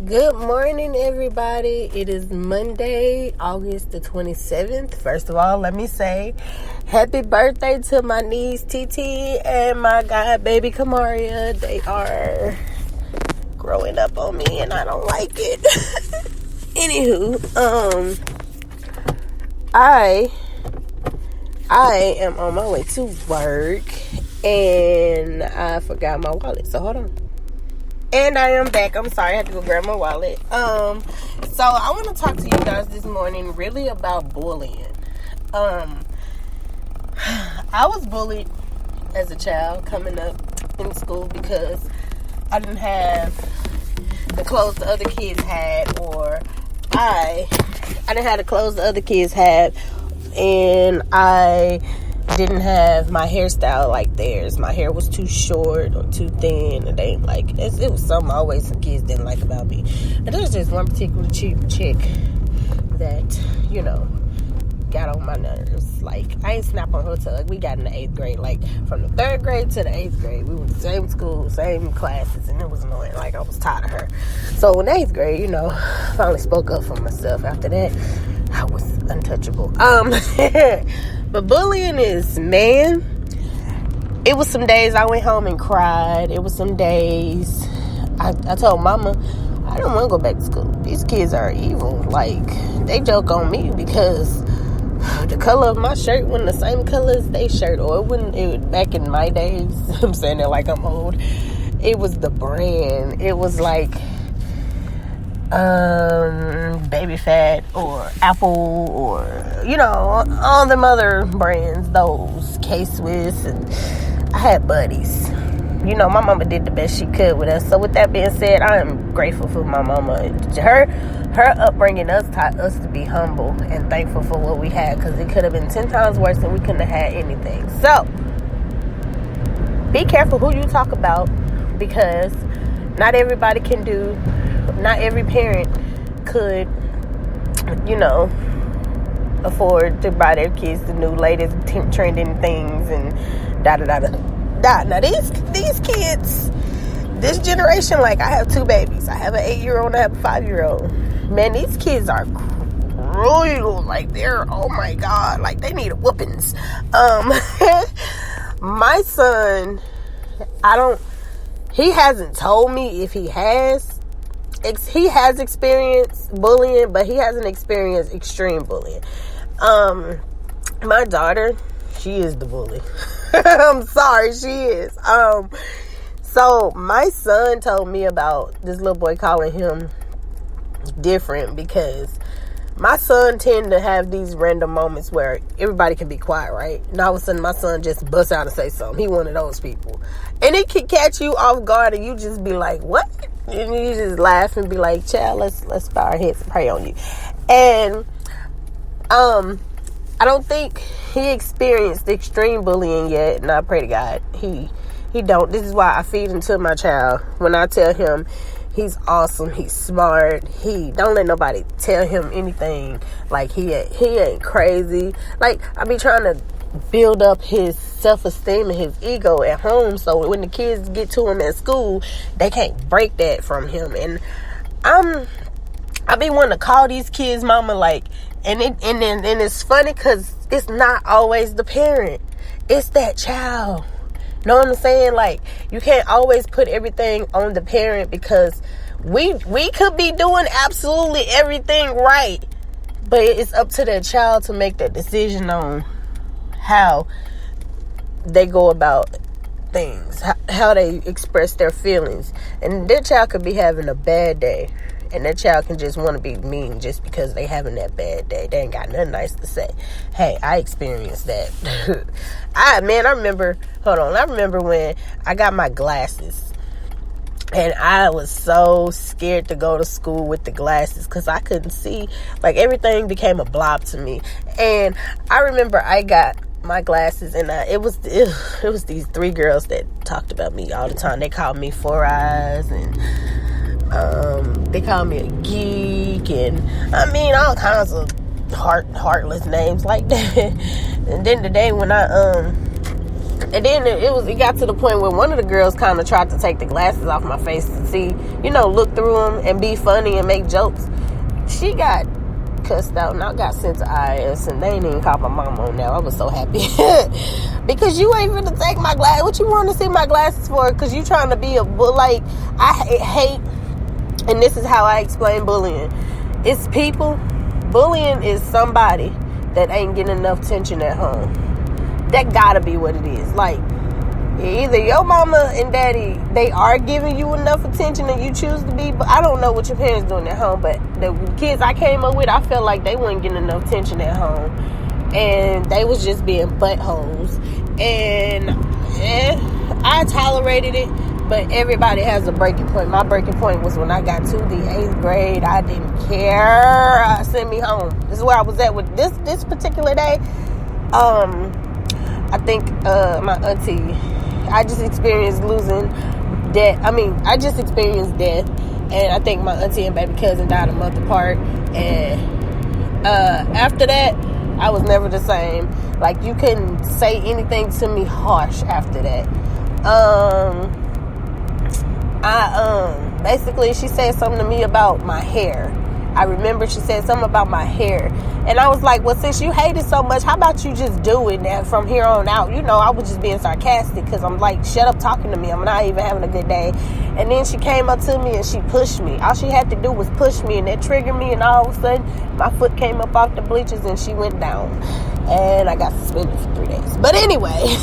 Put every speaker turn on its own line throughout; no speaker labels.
Good morning, everybody. It is Monday, August the 27th. First of all, let me say happy birthday to my niece, TT, and my god, baby, Kamaria. They are growing up on me, and I don't like it. Anywho, I am on my way to work, and I forgot my wallet, so hold on. And I am back. I'm sorry, I had to go grab my wallet. So I want to talk to you guys this morning really about bullying. I was bullied as a child coming up in school because I didn't have the clothes the other kids had, or I didn't have the clothes the other kids had, and I didn't have my hairstyle like theirs. My hair was too short or too thin, and they like it was something always some kids didn't like about me. And there's just one particular chick that, got on my nerves. Like, I ain't snap on her till we got in the 8th grade. Like, from the 3rd grade to the 8th grade, we were the same school, same classes, and it was annoying. Like, I was tired of her. So in the 8th grade, I finally spoke up for myself. After that, I was untouchable. But bullying is, man, it was some days I went home and cried. It was some days I told mama, I don't want to go back to school. These kids are evil. Like, they joke on me because the color of my shirt wasn't the same color as their shirt. Or back in my days, I'm saying it like I'm old, it was the brand. It was like Baby Fat or Apple or all them other brands, those K-Swiss, and I had buddies. My mama did the best she could with us. So with that being said, I am grateful for my mama. Her upbringing us taught us to be humble and thankful for what we had, because it could have been 10 times worse and we couldn't have had anything. So be careful who you talk about, because not everybody can do. Not every parent could, afford to buy their kids the new latest trending things and da-da-da-da-da. Now, these kids, this generation, like, I have 2 babies. I have an 8-year-old and I have a 5-year-old. Man, these kids are cruel. Like, they're, oh my God, like, they need whoopings. My son, he hasn't told me if he has experienced bullying, but he hasn't experienced extreme bullying. My daughter, she is the bully. I'm sorry, she is. So my son told me about this little boy calling him different, because my son tend to have these random moments where everybody can be quiet, right? And all of a sudden my son just busts out and say something. He one of those people. And it can catch you off guard and you just be like, what? And you just laugh and be like, child, let's bow our heads and pray on you. And I don't think he experienced extreme bullying yet, and I pray to God he don't. This is why I feed into my child. When I tell him he's awesome, he's smart, he don't let nobody tell him anything. Like, he ain't crazy. Like, I be trying to build up his self-esteem and his ego at home, so when the kids get to him at school, they can't break that from him. And I be wanting to call these kids mama, like, and it's funny because it's not always the parent, it's that child. Know what I'm saying? Like, you can't always put everything on the parent, because we could be doing absolutely everything right, but it's up to the child to make that decision on how they go about things, how they express their feelings. And their child could be having a bad day, and their child can just want to be mean just because they having that bad day. They ain't got nothing nice to say. Hey, I experienced that. I remember when I got my glasses, and I was so scared to go to school with the glasses because I couldn't see. Like, everything became a blob to me. And I remember I got my glasses, and it was these 3 girls that talked about me all the time. They called me 4 Eyes, and they called me a geek, and I mean all kinds of heartless names like that. And then the day when I And then it got to the point where one of the girls kind of tried to take the glasses off my face to see, look through them and be funny and make jokes. She got cussed out and I got sent to IS, and they ain't even called my mom on now. I was so happy. Because you ain't gonna take my glasses. What you want to see my glasses for? Because you trying to be a bull. Like, I hate, and this is how I explain bullying. It's people. Bullying is somebody that ain't getting enough attention at home. That gotta be what it is. Like, either your mama and daddy, they are giving you enough attention and you choose to be, but I don't know what your parents doing at home. But the kids I came up with, I felt like they weren't getting enough attention at home, and they was just being buttholes. And I tolerated it, but everybody has a breaking point. My breaking point was when I got to the 8th grade. I didn't care. Send me home. This is where I was at with this particular day. I think my auntie, I just experienced losing death. I just experienced death, and I think my auntie and baby cousin died a month apart. And after that, I was never the same. Like, you couldn't say anything to me harsh after that. Basically, she said something to me about my hair. I remember she said something about my hair. And I was like, well, since you hate it so much, how about you just do it now from here on out? I was just being sarcastic because I'm like, shut up talking to me. I'm not even having a good day. And then she came up to me and she pushed me. All she had to do was push me, and that triggered me. And all of a sudden, my foot came up off the bleachers and she went down. And I got suspended for 3 days. But anyway,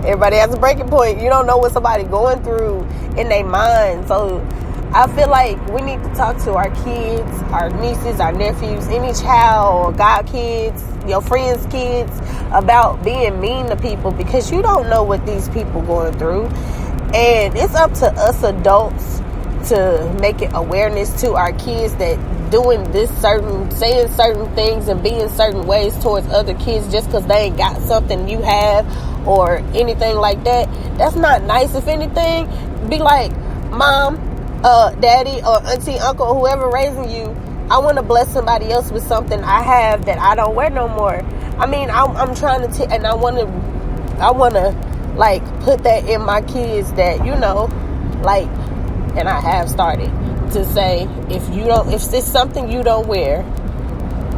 everybody has a breaking point. You don't know what somebody going through in their mind. So I feel like we need to talk to our kids, our nieces, our nephews, any child, or god kids, your friends' kids, about being mean to people, because you don't know what these people going through. And it's up to us adults to make it awareness to our kids that doing saying certain things and being certain ways towards other kids just because they ain't got something you have or anything like that, that's not nice. If anything, be like, mom, daddy, or auntie, uncle, or whoever raising you, I want to bless somebody else with something I have that I don't wear no more. I'm trying to and I want to like put that in my kids that, like, and I have started to say, if it's something you don't wear,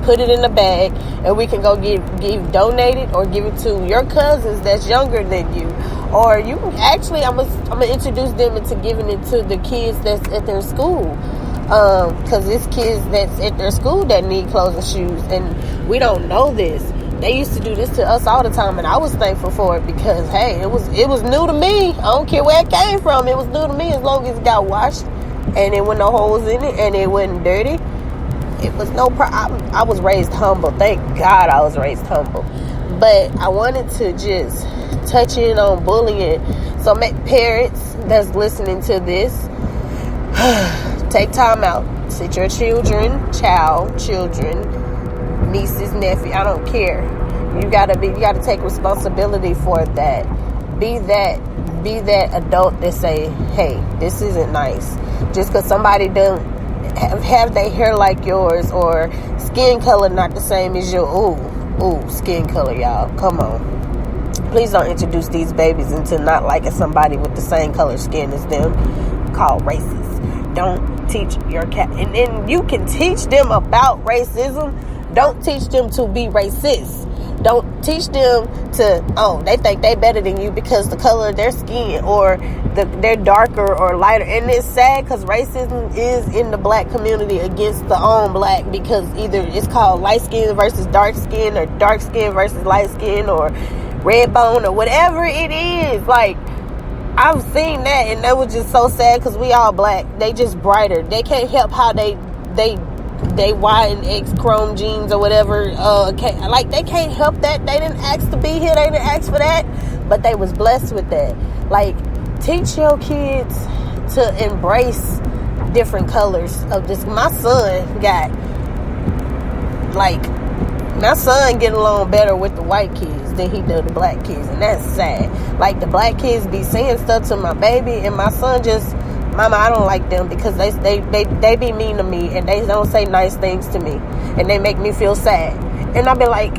put it in a bag and we can go donate it or give it to your cousins that's younger than you. Or you can actually, I'm gonna introduce them into giving it to the kids that's at their school. Because it's kids that's at their school that need clothes and shoes, and we don't know this. They used to do this to us all the time, and I was thankful for it because, hey, it was new to me. I don't care where it came from. It was new to me as long as it got washed and it wasn't no holes in it and it wasn't dirty. It was no problem. I was raised humble. Thank God I was raised humble. But I wanted to just touch in on bullying. So, parents that's listening to this, take time out. Sit your children, nieces, nephew, I don't care. You gotta take responsibility for that. Be that adult that say, hey, this isn't nice. Just because somebody doesn't have their hair like yours or skin color not the same as your skin color, y'all. Come on. Please don't introduce these babies into not liking somebody with the same color skin as them. Called racist. Don't teach your cat. And then you can teach them about racism. Don't teach them to be racist. Don't teach them to, they think they better than you because the color of their skin or they're darker or lighter. And it's sad because racism is in the black community against the own black, because either it's called light skin versus dark skin, or dark skin versus light skin, or red bone, or whatever it is. Like, I've seen that, and that was just so sad because we all black. They just brighter. They can't help how they Y and X chrome genes or whatever. They can't help that. They didn't ask to be here. They didn't ask for that, but they was blessed with that. Like, teach your kids to embrace different colors of this. My son get along better with the white kids than he do the black kids, and that's sad. Like, the black kids be saying stuff to my baby, and my son just, mama, I don't like them because they be mean to me and they don't say nice things to me and they make me feel sad. And I be like,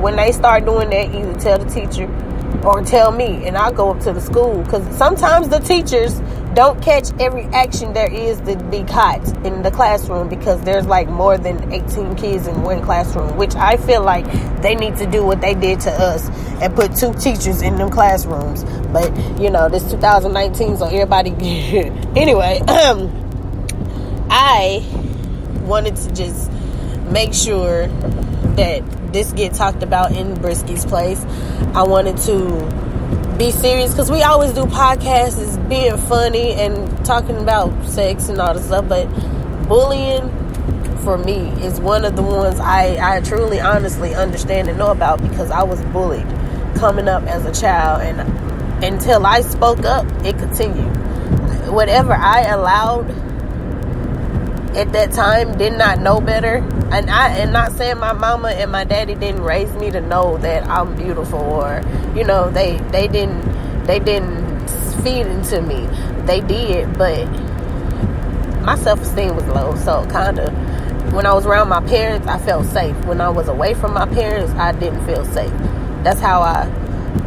when they start doing that, either tell the teacher or tell me, and I'll go up to the school, because sometimes the teachers don't catch every action there is to be caught in the classroom, because there's like more than 18 kids in one classroom, which I feel like they need to do what they did to us and put 2 teachers in them classrooms. But this 2019, so everybody anyway, I wanted to just make sure that this get talked about in Breski's place. I wanted to be serious, because we always do podcasts as being funny and talking about sex and all this stuff, but bullying for me is one of the ones I truly honestly understand and know about, because I was bullied coming up as a child, and until I spoke up, it continued. Whatever I allowed at that time, did not know better, and not saying my mama and my daddy didn't raise me to know that I'm beautiful, or they didn't feed into me. They did, but my self-esteem was low, so kind of when I was around my parents, I felt safe. When I was away from my parents, I didn't feel safe. That's how I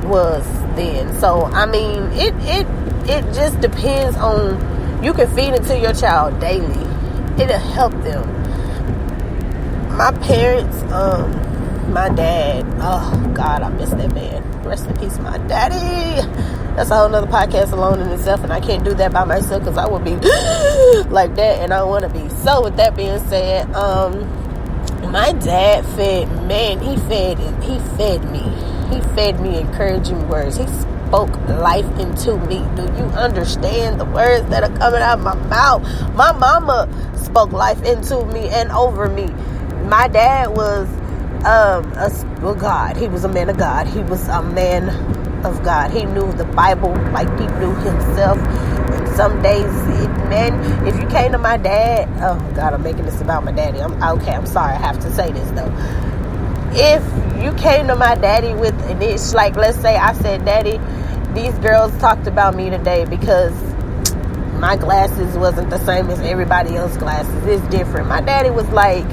was then. So I mean, it just depends on, you can feed into your child daily. It'll help them. My parents, my dad, oh God, I miss that man. Rest in peace, my daddy. That's a whole nother podcast alone in itself, and I can't do that by myself, because I would be like that, and I want to be. So with that being said, my dad he fed me encouraging words. He spoke life into me. Do you understand the words that are coming out of my mouth? My mama spoke life into me and over me. My dad was God. He was a man of God. He was a man of God. He knew the Bible like he knew himself. And some days, if you came to my dad, oh God, I'm making this about my daddy. I'm sorry, I have to say this though. If you came to my daddy with an issue, like let's say I said, Daddy, these girls talked about me today because my glasses wasn't the same as everybody else's glasses. It's different. My daddy was like,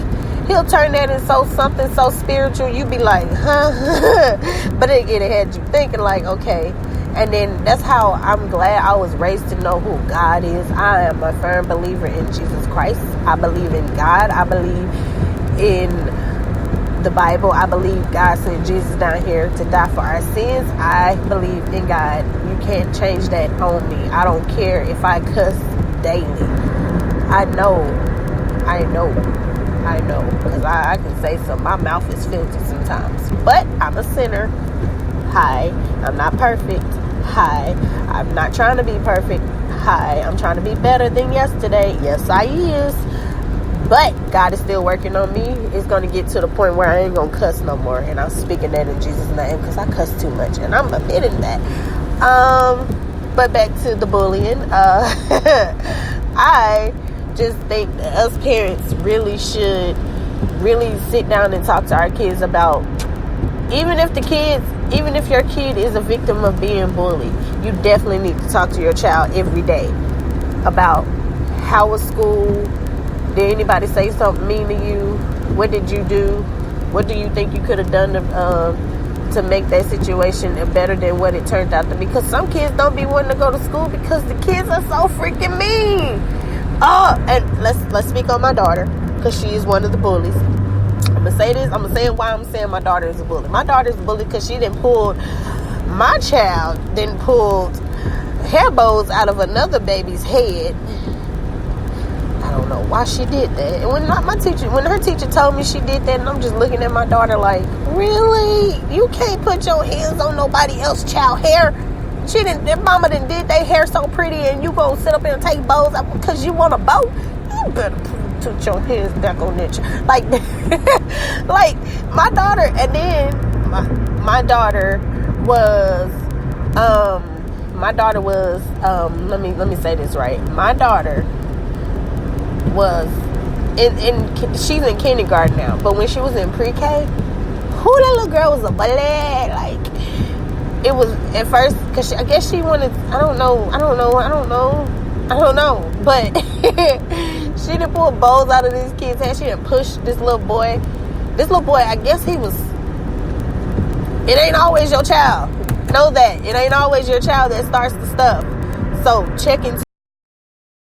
he'll turn that into something so spiritual, you be like, huh? But it had you thinking like, okay. And then that's how I'm glad I was raised to know who God is. I am a firm believer in Jesus Christ. I believe in God. I believe in the Bible. I believe God sent Jesus down here to die for our sins. I believe in God. You can't change that on me. I don't care if I cuss daily. I know. Because I can say so. My mouth is filthy sometimes. But I'm a sinner. Hi. I'm not perfect. Hi. I'm not trying to be perfect. Hi. I'm trying to be better than yesterday. Yes, I is. But God is still working on me. It's going to get to the point where I ain't going to cuss no more. And I'm speaking that in Jesus' name, because I cuss too much. And I'm admitting that. But back to the bullying. I just think that us parents really should sit down and talk to our kids about, even if your kid is a victim of being bullied, you definitely need to talk to your child every day about how was school. Did anybody say something mean to you? What did you do? What do you think you could have done to make that situation better than what it turned out to be? Because some kids don't be wanting to go to school because the kids are so freaking mean. And let's speak on my daughter, because she is one of the bullies. I'm gonna say this. I'm gonna say why I'm saying my daughter is a bully. My daughter is a bully because my child pulled hair bows out of another baby's head. I don't know why she did that. And when her teacher told me she did that, and I'm just looking at my daughter like, really? You can't put your hands on nobody else's child hair? Their mama did their hair so pretty, and you gonna sit up and take bows out because you want a bow? You better put your hands back on that like my daughter. And then my daughter was let me say this right. My daughter was she's in kindergarten now, but when she was in pre-K, that little girl was a bully. Like, it was at first, because I guess she wanted, I don't know, but she done pulled bows out of these kids' head. She done pushed this little boy, I guess he was It ain't always your child. Know that. It ain't always your child that starts the stuff. So check into